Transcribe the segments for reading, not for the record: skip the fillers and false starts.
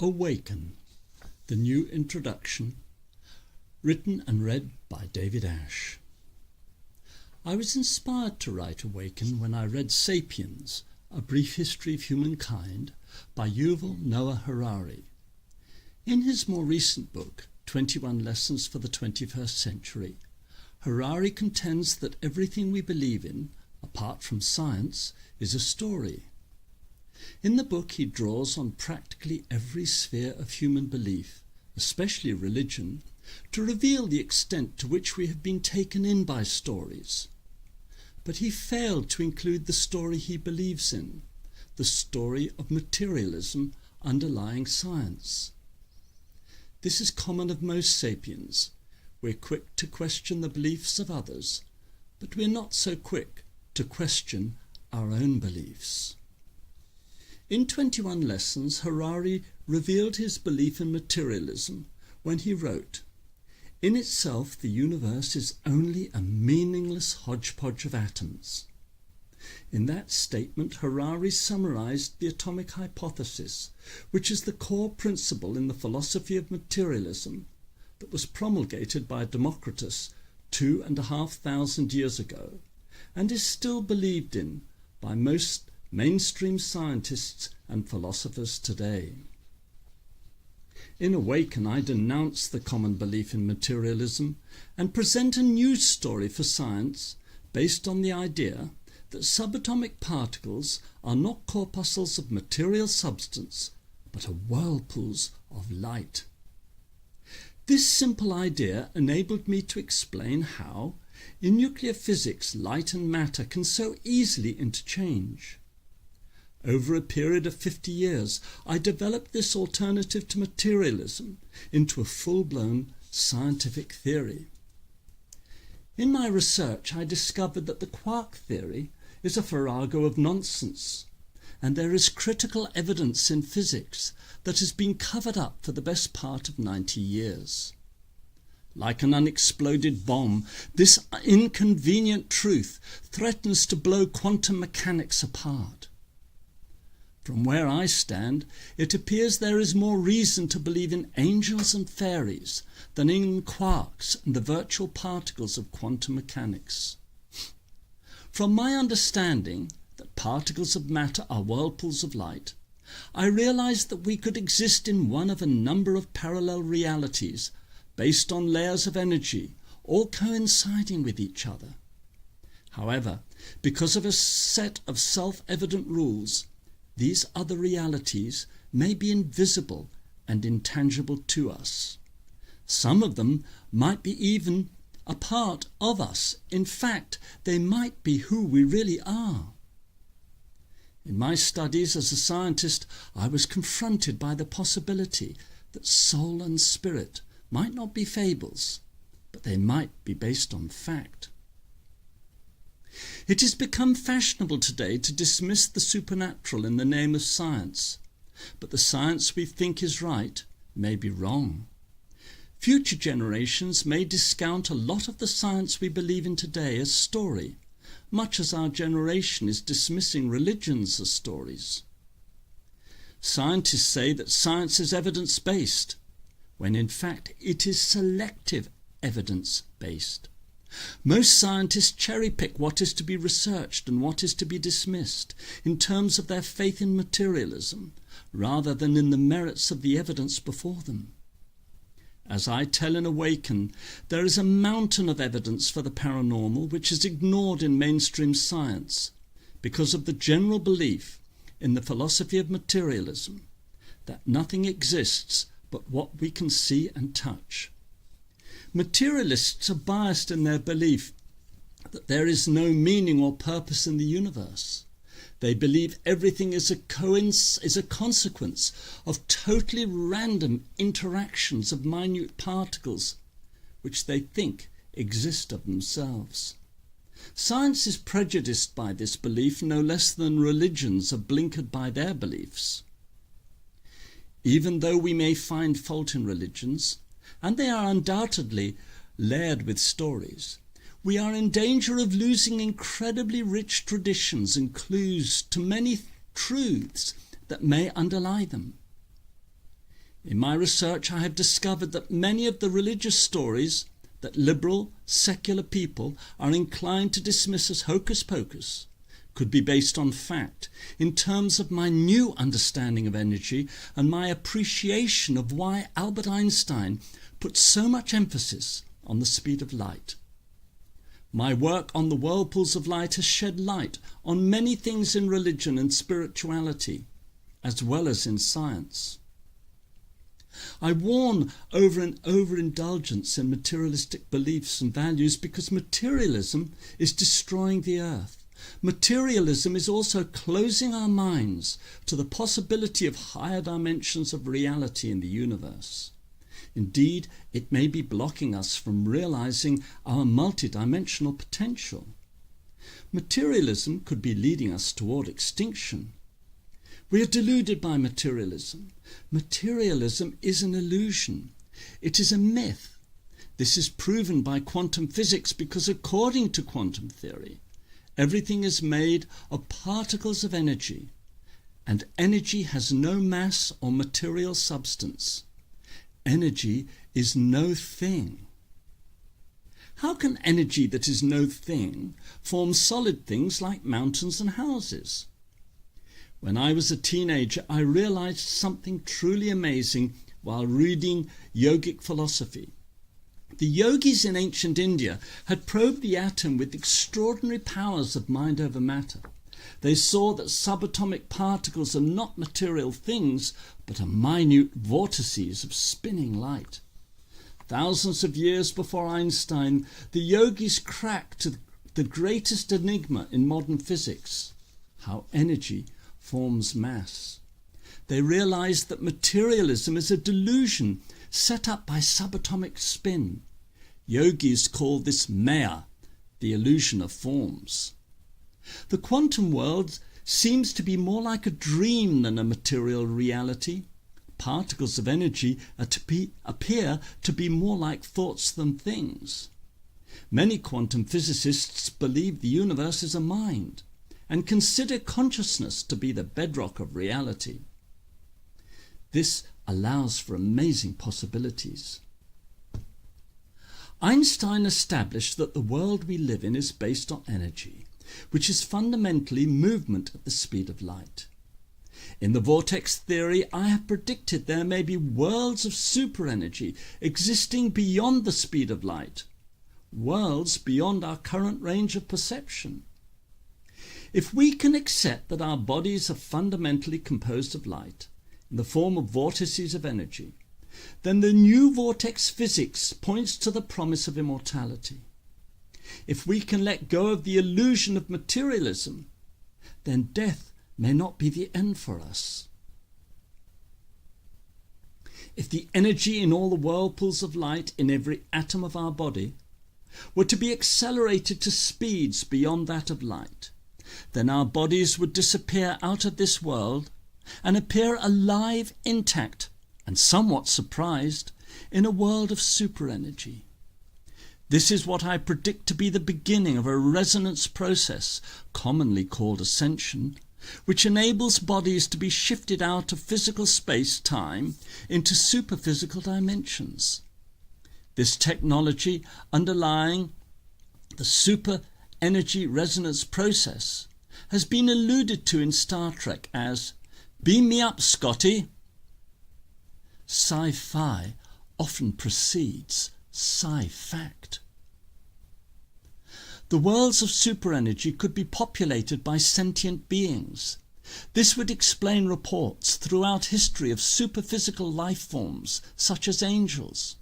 AWAKEN The New Introduction, written and read by David Ash. I was inspired to write Awaken when I read Sapiens, A Brief History of Humankind by Yuval Noah Harari. In his more recent book, 21 Lessons for the 21st Century, Harari contends that everything we believe in, apart from science, is a story. In the book he draws on practically every sphere of human belief, especially religion, to reveal the extent to which we have been taken in by stories. But he failed to include the story he believes in, the story of materialism underlying science. This is common of most sapiens. We're quick to question the beliefs of others, but we're not so quick to question our own beliefs. In 21 Lessons, Harari revealed his belief in materialism when he wrote, "In itself, the universe is only a meaningless hodgepodge of atoms." In that statement, Harari summarized the atomic hypothesis, which is the core principle in the philosophy of materialism that was promulgated by Democritus 2,500 years ago and is still believed in by most mainstream scientists and philosophers today. In Awaken, I denounce the common belief in materialism and present a new story for science based on the idea that subatomic particles are not corpuscles of material substance, but are whirlpools of light. This simple idea enabled me to explain how, in nuclear physics, light and matter can so easily interchange. Over a period of 50 years, I developed this alternative to materialism into a full-blown scientific theory. In my research, I discovered that the quark theory is a farrago of nonsense, and there is critical evidence in physics that has been covered up for the best part of 90 years. Like an unexploded bomb, this inconvenient truth threatens to blow quantum mechanics apart. From where I stand, it appears there is more reason to believe in angels and fairies than in quarks and the virtual particles of quantum mechanics. From my understanding that particles of matter are whirlpools of light, I realized that we could exist in one of a number of parallel realities based on layers of energy, all coinciding with each other. However, because of a set of self-evident rules, these other realities may be invisible and intangible to us. Some of them might be even a part of us. In fact, they might be who we really are. In my studies as a scientist, I was confronted by the possibility that soul and spirit might not be fables, but they might be based on fact. It has become fashionable today to dismiss the supernatural in the name of science, but the science we think is right may be wrong. Future generations may discount a lot of the science we believe in today as story, much as our generation is dismissing religions as stories. Scientists say that science is evidence-based, when in fact it is selective evidence-based. Most scientists cherry-pick what is to be researched and what is to be dismissed in terms of their faith in materialism, rather than in the merits of the evidence before them. As I tell in Awaken, there is a mountain of evidence for the paranormal which is ignored in mainstream science because of the general belief in the philosophy of materialism that nothing exists but what we can see and touch. Materialists are biased in their belief that there is no meaning or purpose in the universe. They believe everything is a consequence of totally random interactions of minute particles, which they think exist of themselves. Science is prejudiced by this belief no less than religions are blinkered by their beliefs. Even though we may find fault in religions, and they are undoubtedly layered with stories, we are in danger of losing incredibly rich traditions and clues to many truths that may underlie them. In my research, I have discovered that many of the religious stories that liberal, secular people are inclined to dismiss as hocus pocus could be based on fact in terms of my new understanding of energy and my appreciation of why Albert Einstein put so much emphasis on the speed of light. My work on the whirlpools of light has shed light on many things in religion and spirituality, as well as in science. I warn over an overindulgence in materialistic beliefs and values because materialism is destroying the earth. Materialism is also closing our minds to the possibility of higher dimensions of reality in the universe. Indeed, it may be blocking us from realizing our multidimensional potential. Materialism could be leading us toward extinction. We are deluded by materialism. Materialism is an illusion. It is a myth. This is proven by quantum physics because according to quantum theory, everything is made of particles of energy, and energy has no mass or material substance. Energy is no thing. How can energy that is no thing form solid things like mountains and houses? When I was a teenager, I realized something truly amazing while reading yogic philosophy. The yogis in ancient India had probed the atom with extraordinary powers of mind over matter. They saw that subatomic particles are not material things, but are minute vortices of spinning light. Thousands of years before Einstein, the yogis cracked the greatest enigma in modern physics, how energy forms mass. They realized that materialism is a delusion set up by subatomic spin. Yogis call this Maya, the illusion of forms. The quantum world seems to be more like a dream than a material reality. Particles of energy appear to be more like thoughts than things. Many quantum physicists believe the universe is a mind and consider consciousness to be the bedrock of reality. This allows for amazing possibilities. Einstein established that the world we live in is based on energy, which is fundamentally movement at the speed of light. In the vortex theory, I have predicted there may be worlds of superenergy existing beyond the speed of light, worlds beyond our current range of perception. If we can accept that our bodies are fundamentally composed of light, in the form of vortices of energy, then the new vortex physics points to the promise of immortality. If we can let go of the illusion of materialism, then death may not be the end for us. If the energy in all the whirlpools of light in every atom of our body were to be accelerated to speeds beyond that of light, then our bodies would disappear out of this world and appear alive, intact, and somewhat surprised in a world of superenergy. This is what I predict to be the beginning of a resonance process, commonly called ascension, which enables bodies to be shifted out of physical space-time into superphysical dimensions. This technology underlying the super-energy resonance process has been alluded to in Star Trek as "Beam me up, Scotty." Sci-fi often precedes sci-fact. The worlds of superenergy could be populated by sentient beings. This would explain reports throughout history of superphysical life forms, such as angels.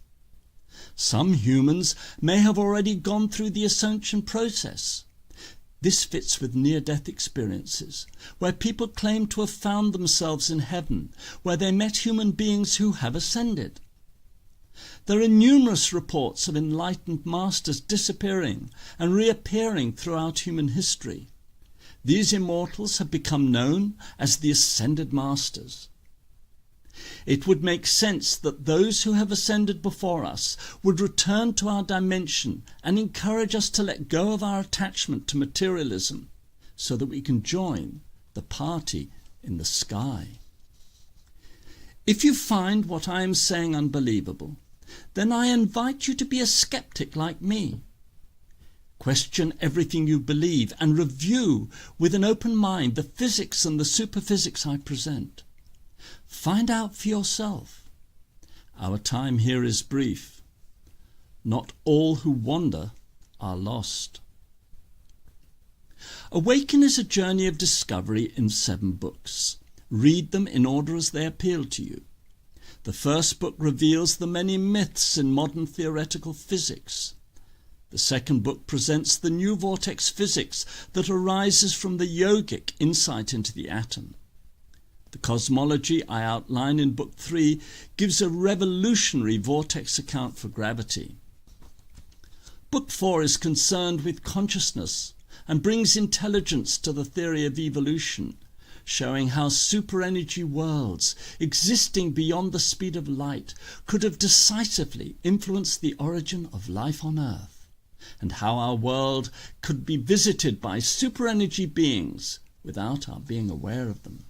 Some humans may have already gone through the ascension process. This fits with near-death experiences, where people claim to have found themselves in heaven, where they met human beings who have ascended. There are numerous reports of enlightened masters disappearing and reappearing throughout human history. These immortals have become known as the ascended masters. It would make sense that those who have ascended before us would return to our dimension and encourage us to let go of our attachment to materialism so that we can join the party in the sky. If you find what I am saying unbelievable, then I invite you to be a skeptic like me. Question everything you believe and review with an open mind the physics and the superphysics I present. Find out for yourself. Our time here is brief. Not all who wander are lost. Awaken is a journey of discovery in 7 books. Read them in order as they appeal to you. The first book reveals the many myths in modern theoretical physics. The second book presents the new vortex physics that arises from the yogic insight into the atom. The cosmology I outline in Book 3 gives a revolutionary vortex account for gravity. Book 4 is concerned with consciousness and brings intelligence to the theory of evolution, showing how super-energy worlds existing beyond the speed of light could have decisively influenced the origin of life on Earth, and how our world could be visited by super-energy beings without our being aware of them.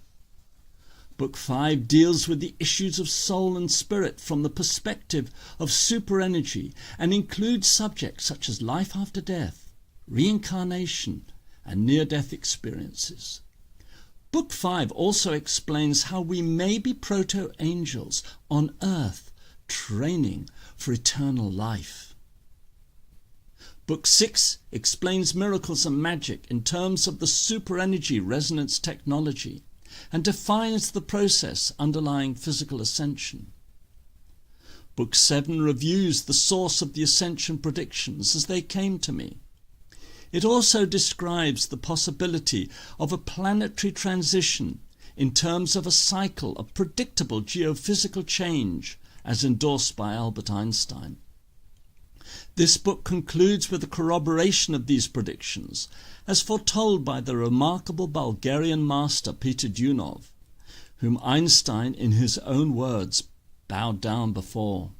Book 5 deals with the issues of soul and spirit from the perspective of super-energy and includes subjects such as life after death, reincarnation, and near-death experiences. Book 5 also explains how we may be proto-angels on Earth, training for eternal life. Book 6 explains miracles and magic in terms of the super-energy resonance technology and defines the process underlying physical ascension. Book 7 reviews the source of the ascension predictions as they came to me. It also describes the possibility of a planetary transition in terms of a cycle of predictable geophysical change, as endorsed by Albert Einstein. This book concludes with a corroboration of these predictions, as foretold by the remarkable Bulgarian master Peter Dunov, whom Einstein, in his own words, bowed down before.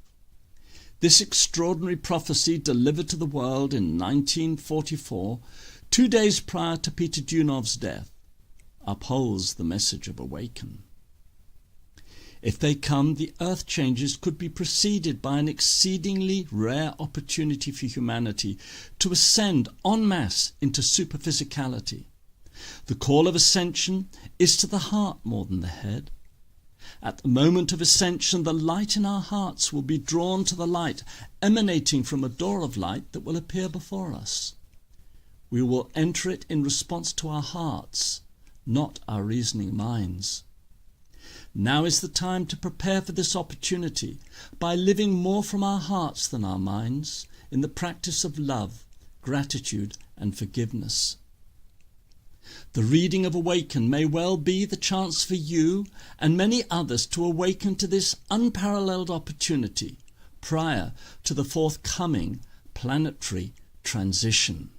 This extraordinary prophecy, delivered to the world in 1944, 2 days prior to Peter Dunov's death, upholds the message of Awaken. If they come, the earth changes could be preceded by an exceedingly rare opportunity for humanity to ascend en masse into superphysicality. The call of ascension is to the heart more than the head. At the moment of ascension, the light in our hearts will be drawn to the light emanating from a door of light that will appear before us. We will enter it in response to our hearts, not our reasoning minds. Now is the time to prepare for this opportunity by living more from our hearts than our minds in the practice of love, gratitude, and forgiveness. The reading of Awaken may well be the chance for you and many others to awaken to this unparalleled opportunity prior to the forthcoming planetary transition.